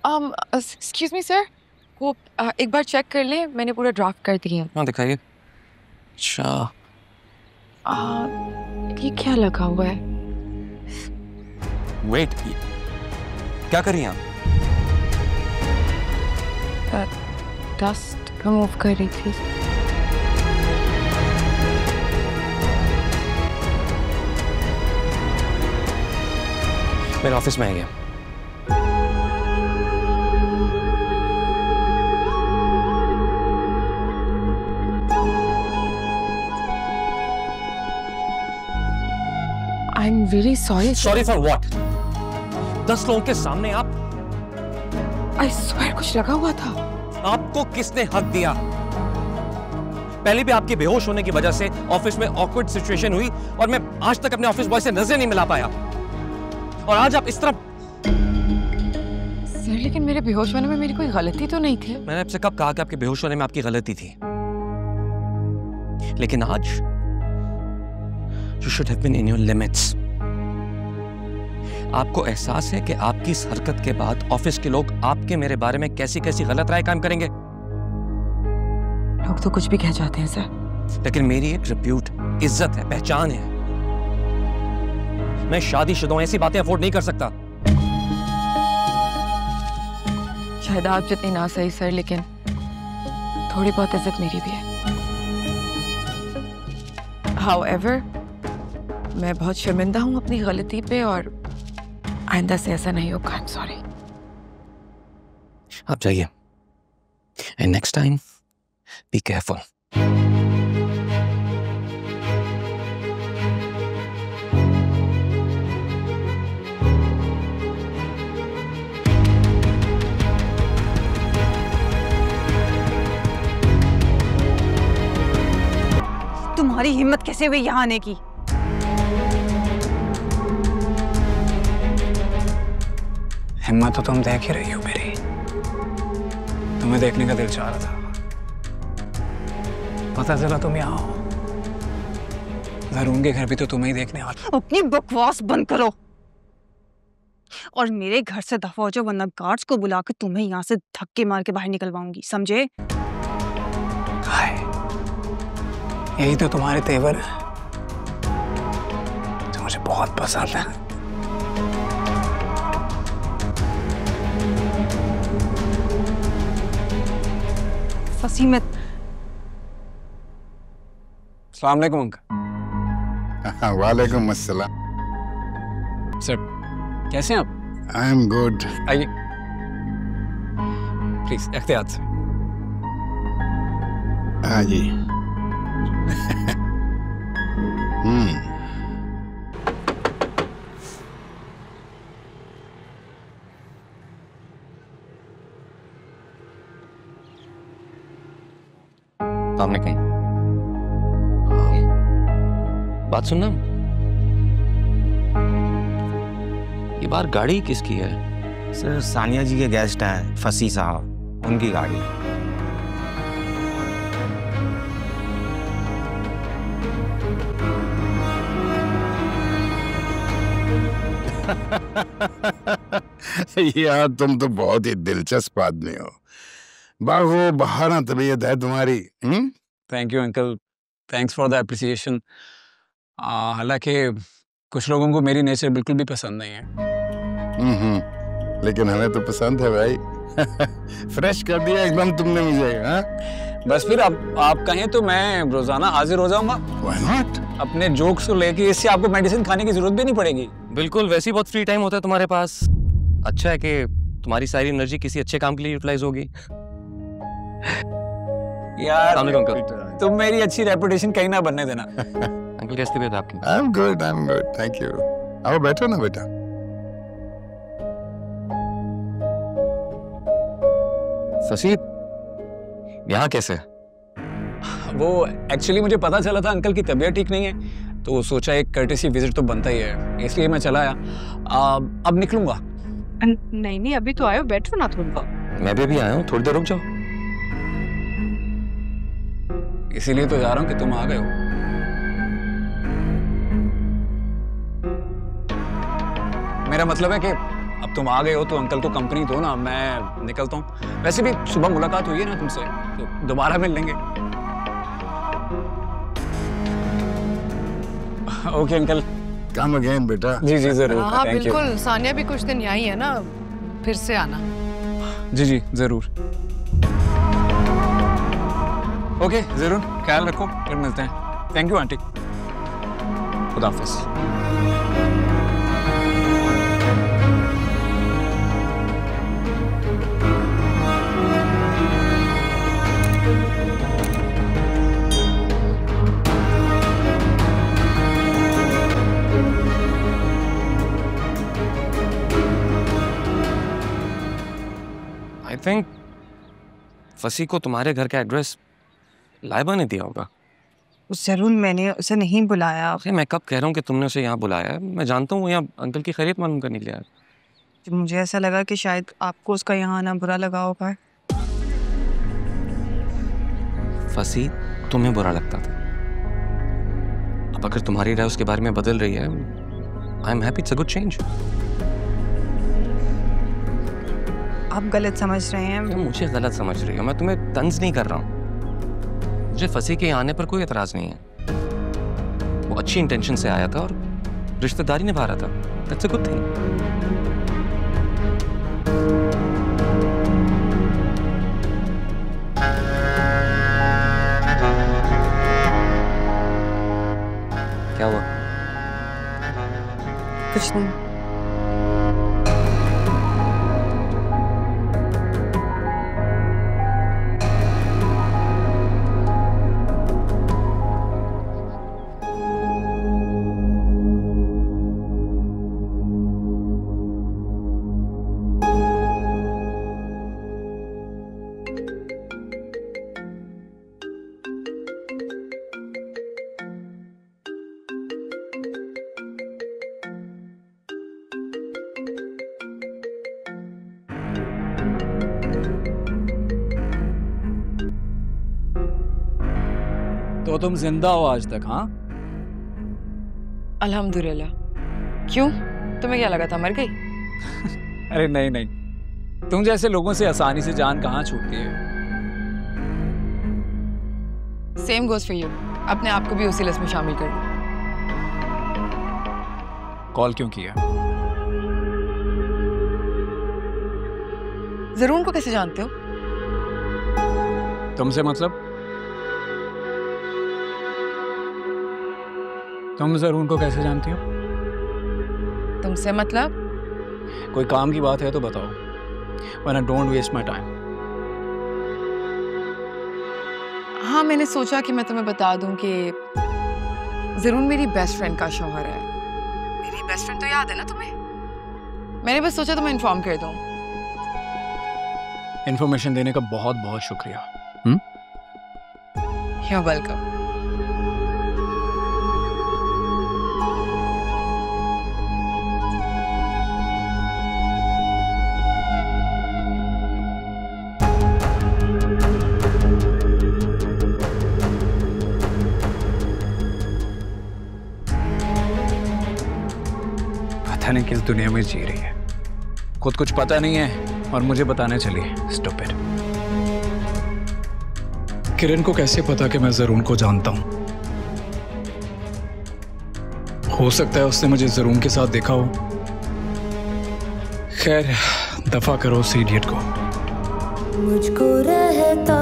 Excuse me sir, वो एक बार check कर लें, मैंने पूरा ड्राफ्ट कर दिया। हाँ दिखाइए। अच्छा ये क्या लगा हुआ है? वेट, क्या कर रही हैं आप? डस्ट रिमूव कर रही थी। मेरे ऑफिस में आइए। I am very sorry. Sorry for what? 10 लोगों के सामने आप? आई स्वेयर कुछ लगा हुआ था। आपको किसने हक दिया? पहले भी आपके बेहोश होने की वजह से ऑफिस में ऑकवर्ड सिचुएशन हुई और मैं आज तक अपने ऑफिस बॉय से नजर नहीं मिला पाया, और आज आप इस तरह। सर लेकिन मेरे बेहोश होने में मेरी कोई गलती तो नहीं थी। मैंने आपसे कब कहा कि आपके बेहोश होने में आपकी गलती थी? लेकिन आज you should have been in your limits. आपको एहसास है कि आपकी इस हरकत के बाद ऑफिस के लोग आपके मेरे बारे में कैसी कैसी गलत राय कायम करेंगे। लोग तो कुछ भी कह जाते हैं सर, लेकिन मेरी एक रिप्यूट, इज्जत है, पहचान है। मैं शादीशुदा हूं, ऐसी बातें अफोर्ड नहीं कर सकता। शायद आप जितनी ना सही सर, लेकिन थोड़ी बहुत इज्जत मेरी भी है। However, मैं बहुत शर्मिंदा हूं अपनी गलती पे, और आइंदा से ऐसा नहीं होगा। I'm sorry। आप जाइए, and next time be careful. तुम्हारी हिम्मत कैसे हुई यहाँ आने की? हिम्मत तो तुम देख ही रही हो मेरी। तुम्हें देखने का दिल चाह रहा था, पता चला तुम यहाँ हो। जरून के घर भी तो तुम्हें ही देखने वाला। अपनी बकवास बंद करो और मेरे घर से दफा हो जाओ, वरना गार्ड्स को बुला के तुम्हें यहाँ से धक्के मार के बाहर निकलवाऊंगी, समझे? हाय, यही तो तुम्हारे तेवर है जो मुझे बहुत पसंद है। फंसी मत। अस्सलाम वालेकुम अंकल। वालेकुम अस्सलाम। सर कैसे हैं आप? I am good. आइए प्लीज, एहतियात से। हाँ जी। सामने कहीं बात सुनना, ये बार गाड़ी किसकी है? सर सानिया जी के गेस्ट हैं, फसी साहब, उनकी गाड़ी। यार तुम तो बहुत ही दिलचस्प आदमी हो। बागो बहाना तबीयत है तुम्हारी। Thank you uncle, thanks for the appreciation. हालांकि कुछ लोगों को मेरी नेचर बिल्कुल भी पसंद नहीं है। लेकिन हमें तो पसंद है भाई। फ्रेश कर दिया एकदम तुमने मुझे। हाँ बस फिर अब आप कहें तो मैं रोजाना हाजिर हो जाऊंगा। Why not? अपने जोक्स को लेके, इससे आपको मेडिसिन खाने की जरूरत भी नहीं पड़ेगी। बिल्कुल, वैसे ही बहुत फ्री टाइम होता है तुम्हारे पास। अच्छा है कि तुम्हारी सारी एनर्जी किसी अच्छे काम के लिए यूटिलाइज होगी। यार अंकल, तुम मेरी अच्छी रेपुटेशन कहीं ना बनने देना। अंकल कैसी तबीयत है आपकी? I am good, thank you. आओ बैठो ना बेटा। शशि, यहाँ कैसे? वो एक्चुअली मुझे पता चला था अंकल की तबीयत ठीक नहीं है, तो सोचा एक कर्टेसी विजिट तो बनता ही है, इसलिए मैं चला आया। अब निकलूंगा। नहीं अभी तो आयो, बैठो ना थोड़ा। मैं भी अभी आया हूँ, थोड़ी देर रुक जाओ। इसीलिए तो जा रहा हूँ कि तुम आ गए हो। मेरा मतलब है कि तुम आ गए हो तो अंकल को कंपनी दो ना, मैं निकलता हूँ। वैसे भी सुबह मुलाकात हुई है ना तुमसे, तो दोबारा मिल लेंगे। Okay uncle. कम अगेन बेटा। जी जी जरूर। हाँ थैंक यू। बिल्कुल, सानिया भी कुछ दिन यहीं है ना, फिर से आना। जी जी जरूर। ओके जरूर, ख्याल रखो, फिर मिलते हैं। Thank you aunty. खुदा हाफिज। आई थिंक फसी को तुम्हारे घर का एड्रेस लाइबा ने दिया होगा। जरूर, मैंने उसे नहीं बुलाया। अरे मैं कब कह रहा हूँ कि तुमने उसे यहाँ बुलाया है। मैं जानता हूँ यहाँ अंकल की खैरियत मालूम करने के लिए आया। मुझे ऐसा लगा कि शायद आपको उसका यहाँ आना बुरा लगा होगा। फसी तुम्हें बुरा लगता था, अब अगर तुम्हारी राय उसके बारे में बदल रही है, I am happy, it's a good change. आप गलत समझ रहे हैं। मुझे गलत समझ रही हो, मैं तुम्हें तंज नहीं कर रहा हूँ। मुझे फसी के आने पर कोई एतराज नहीं है। वो अच्छी इंटेंशन से आया था और रिश्तेदारी निभा रहा था। That's a good thing. क्या हुआ? कुछ नहीं। तो तुम जिंदा हो आज तक? हाँ अल्हम्दुलिल्लाह। क्यों, तुम्हें क्या लगा था मर गई? अरे नहीं नहीं, तुम जैसे लोगों से आसानी से जान कहाँ छूटती है। Same goes for you. अपने आप को भी उसी लिस्ट में शामिल कर लो। कॉल क्यों किया? जरूर को कैसे जानते हो? तुमसे मतलब? तुम जरूर को कैसे जानती हो? तुमसे मतलब? कोई काम की बात है तो बताओ, वरना डोंट वेस्ट माय टाइम। हाँ, मैंने सोचा कि मैं तुम्हें बता दूं कि जरूर मेरी बेस्ट फ्रेंड का शौहर है। मेरी बेस्ट फ्रेंड तो याद है ना तुम्हें? मैंने बस सोचा तुम्हें इन्फॉर्म कर दूं। इन्फॉर्मेशन देने का बहुत बहुत शुक्रिया। You're welcome. पता नहीं किस दुनिया में जी रही है, खुद कुछ पता नहीं है और मुझे बताने चली है। स्टूपिड। किरण को कैसे पता कि मैं जरून को जानता हूं? हो सकता है उसने मुझे जरून के साथ देखा हो। खैर, दफा करो उस इडियट को। मुझको रहता